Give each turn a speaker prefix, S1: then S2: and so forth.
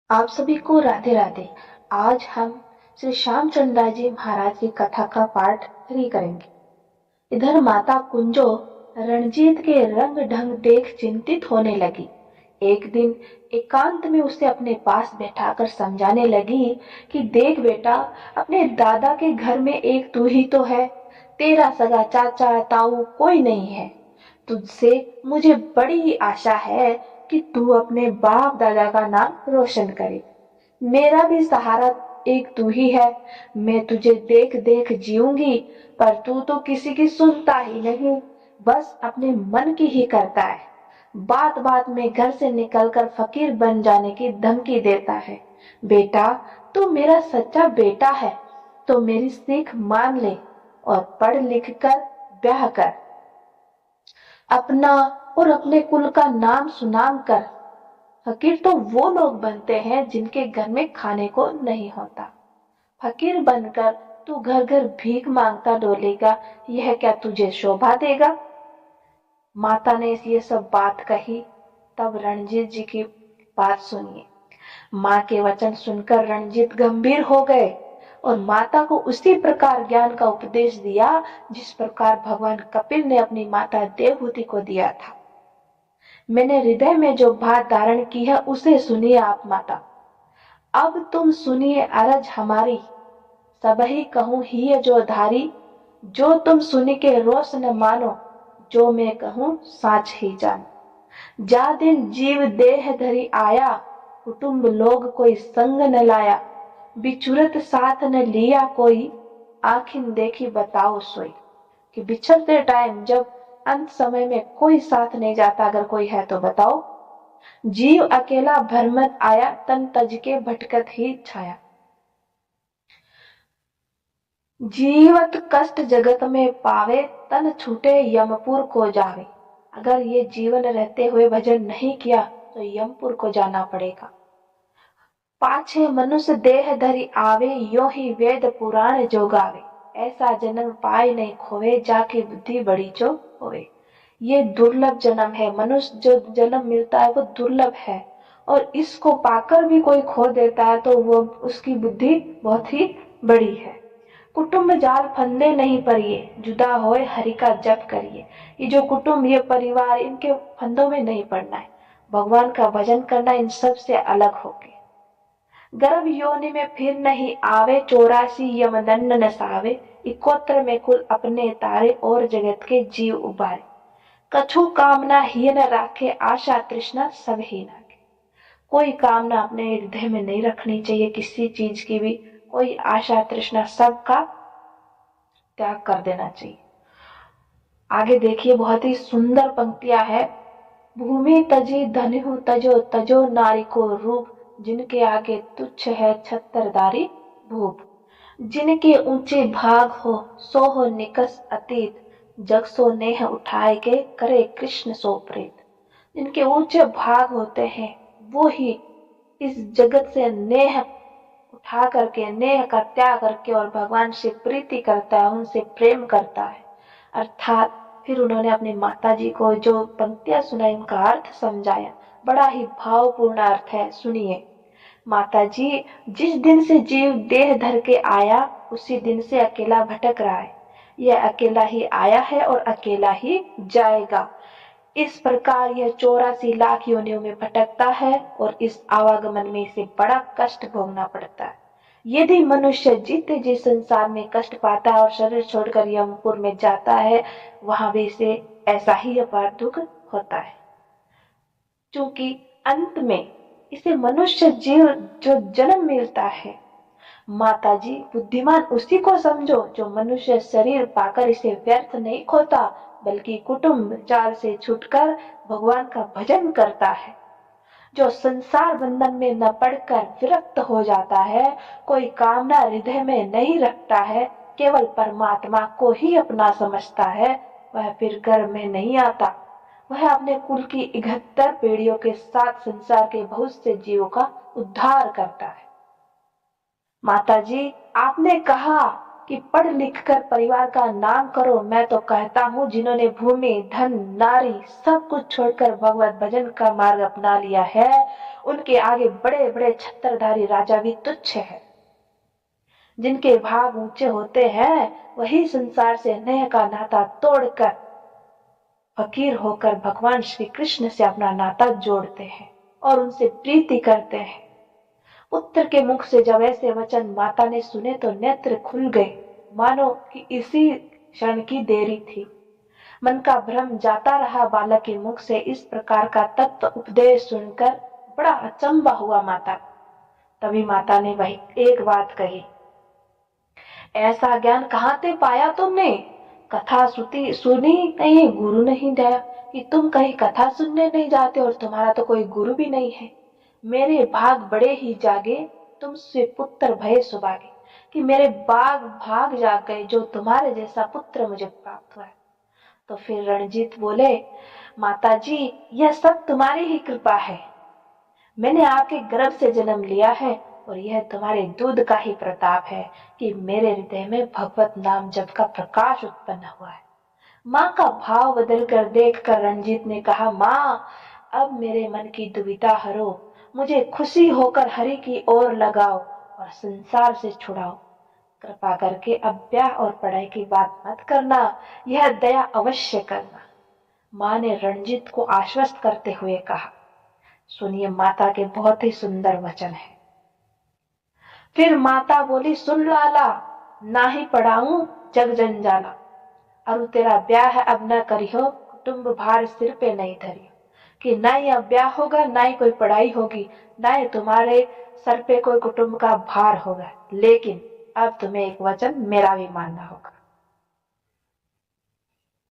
S1: आप सभी को राधे राधे। आज हम श्री श्यामचंद्र जी महाराज की कथा का पाठ 3 करेंगे। इधर माता कुंजो रणजीत के रंग ढंग देख चिंतित होने लगी। एक दिन एकांत में उसे अपने पास बैठाकर समझाने लगी कि देख बेटा, अपने दादा के घर में एक तू ही तो है। तेरा सगा चाचा ताऊ कोई नहीं है। तुझसे मुझे बड़ी ही आशा है कि तू अपने बाप दादा का नाम रोशन करे। मेरा भी सहारा एक तू ही है। मैं तुझे देख देख जीऊंगी, पर तू तो किसी की सुनता ही नहीं, बस अपने मन की ही करता है। बात बात में घर से निकलकर फकीर बन जाने की धमकी देता है। बेटा, तू मेरा सच्चा बेटा है तो मेरी सीख मान ले और पढ़ लिख कर ब्याह कर। अपना और अपने कुल का नाम सुनाम कर। फकीर तो वो लोग बनते हैं जिनके घर में खाने को नहीं होता। फकीर बनकर तू घर घर भीख मांगता डोलेगा, यह क्या तुझे शोभा देगा? माता ने ये सब बात कही। तब रणजीत जी की बात सुनिए। माँ के वचन सुनकर रणजीत गंभीर हो गए और माता को उसी प्रकार ज्ञान का उपदेश दिया जिस प्रकार भगवान कपिल ने अपनी माता देवहूति को दिया था। मैंने हृदय में जो बात धारण की है उसे सुनिए आप माता। अब तुम सुनिए अरज हमारी, सबही कहूँ ही जो धारी। जो तुम सुनी के रोस न मानो, जो मैं कहूँ साच ही जान। जा दिन जीव देह धरी आया, कुटुंब लोग कोई संग न लाया। बिछुरत साथ न लिया कोई, आखिन देखी बताओ सोई। कि बिछड़ते टाइम जब अंत समय में कोई साथ नहीं जाता, अगर कोई है तो बताओ। जीव अकेला भरमत आया, तन तज के भटकत ही छाया। जीवत कष्ट जगत में पावे, तन छूटे यमपुर को जावे। अगर ये जीवन रहते हुए भजन नहीं किया तो यमपुर को जाना पड़ेगा। पाछे मनुष्य देह धरी आवे, यो ही वेद पुराण जो गावे। ऐसा जन्म पाए नहीं खोवे, जाके बुद्धि बड़ी जो होवे। ये दुर्लभ जन्म है। मनुष्य जो जन्म मिलता है वो दुर्लभ है, और इसको पाकर भी कोई खो देता है तो वो उसकी बुद्धि बहुत ही बड़ी है। कुटुंब जाल फंदे नहीं परिए, जुदा होए हरि का जप करिए। ये जो कुटुंब, ये परिवार, इनके फंदों में नहीं पड़ना है। भगवान का भजन करना इन सब से अलग होके। गर्भ योनि में फिर नहीं आवे, 84 यमदंड न सावे। इकोत्र में कुल अपने तारे, और जगत के जीव उबारे। कछु कामना ही न राखे, आशा तृष्णा सब ही नागे। कोई कामना अपने हृदय में नहीं रखनी चाहिए, किसी चीज की भी कोई आशा तृष्णा सबका त्याग कर देना चाहिए। आगे देखिए, बहुत ही सुंदर पंक्तियां है। भूमि तजी धन्यु तजो, तजो नारी को रूप। जिनके आगे तुच्छ है छत्रधारी भूप। जिनके ऊंचे भाग हो, सो हो निकस अतीत। जग सो नेह उठाए के, करे कृष्ण सो प्रीत। जिनके ऊंचे भाग होते हैं वो ही इस जगत से नेह उठा करके, नेह का त्याग करके और भगवान से प्रीति करता है, उनसे प्रेम करता है। अर्थात फिर उन्होंने अपनी माता जी को जो पंक्तियां सुनाई उनका अर्थ समझाया। बड़ा ही भावपूर्ण अर्थ है, सुनिए। माता जी, जिस दिन से जीव देह धर के आया उसी दिन से अकेला भटक रहा है। यह अकेला ही आया है और अकेला ही जाएगा। इस प्रकार यह 84 लाख योनियों में भटकता है और इस आवागमन में इसे बड़ा कष्ट भोगना पड़ता है। यदि मनुष्य जीते जी संसार में कष्ट पाता है और शरीर छोड़कर यमपुर में जाता है, वहां भी इसे ऐसा ही अपार दुख होता है। क्योंकि अंत में इसे मनुष्य जीव जो जन्म मिलता है, माता जी बुद्धिमान उसी को समझो जो मनुष्य शरीर पाकर इसे व्यर्थ नहीं खोता, बल्कि कुटुंब जाल से छूटकर भगवान का भजन करता है। जो संसार बंधन में न पड़कर विरक्त हो जाता है, कोई कामना हृदय में नहीं रखता है, केवल परमात्मा को ही अपना समझता है, वह फिर गर्भ में नहीं आता। वह अपने कुल की 71 पीढ़ियों के साथ संसार के बहुत से जीवों का उद्धार करता है। माता जी, आपने कहा कि पढ़ लिख कर परिवार का नाम करो। मैं तो कहता हूँ जिन्होंने भूमि, धन, नारी सब कुछ छोड़कर भगवत भजन का मार्ग अपना लिया है, उनके आगे बड़े बड़े छत्रधारी राजा भी तुच्छ है। जिनके भाग ऊंचे होते हैं वही संसार से नेह का नाता तोड़कर फकीर होकर भगवान श्री कृष्ण से अपना नाता जोड़ते हैं और उनसे प्रीति करते हैं। पुत्र के मुख से जब ऐसे वचन माता ने सुने तो नेत्र खुल गए, मानो कि इसी क्षण की देरी थी। मन का भ्रम जाता रहा। बालक के मुख से इस प्रकार का तत्व उपदेश सुनकर बड़ा अचंभा हुआ माता। तभी माता ने वही एक बात कही, ऐसा ज्ञान कहाँ से पाया तुमने? कथा सुनी नहीं, गुरु नहीं दिया कि तुम कहीं कथा सुनने नहीं जाते और तुम्हारा तो कोई गुरु भी नहीं है। मेरे भाग बड़े ही जागे, तुमसे पुत्र भय सुभागे, कि मेरे भाग जाग गए जो तुम्हारे जैसा पुत्र मुझे प्राप्त हुआ है। तो फिर रणजीत बोले, माता जी यह सब तुम्हारी ही कृपा है। मैंने आपके गर्भ से जन्म लिया है और यह तुम्हारे दूध का ही प्रताप है कि मेरे हृदय में भगवत नाम जप का प्रकाश उत्पन्न हुआ है। माँ का भाव बदलकर देखकर रंजीत ने कहा, माँ अब मेरे मन की दुविधा हरो, मुझे खुशी होकर हरि की ओर लगाओ और संसार से छुड़ाओ। कृपा करके अब ब्याह और पढ़ाई की बात मत करना, यह दया अवश्य करना। माँ ने रणजीत को आश्वस्त करते हुए कहा। सुनिए माता के बहुत ही सुंदर वचन है। फिर माता बोली, सुन लाला, ना ही पढ़ाऊं जग जंजाला, और तेरा ब्याह है अब न करियो, कुटुंब भार सिर पे नहीं धरियो। कि ना ही अब ब्याह होगा, ना ही कोई पढ़ाई होगी, ना ही तुम्हारे सर पे कोई कुटुंब का भार होगा, लेकिन अब तुम्हें एक वचन मेरा भी मानना होगा।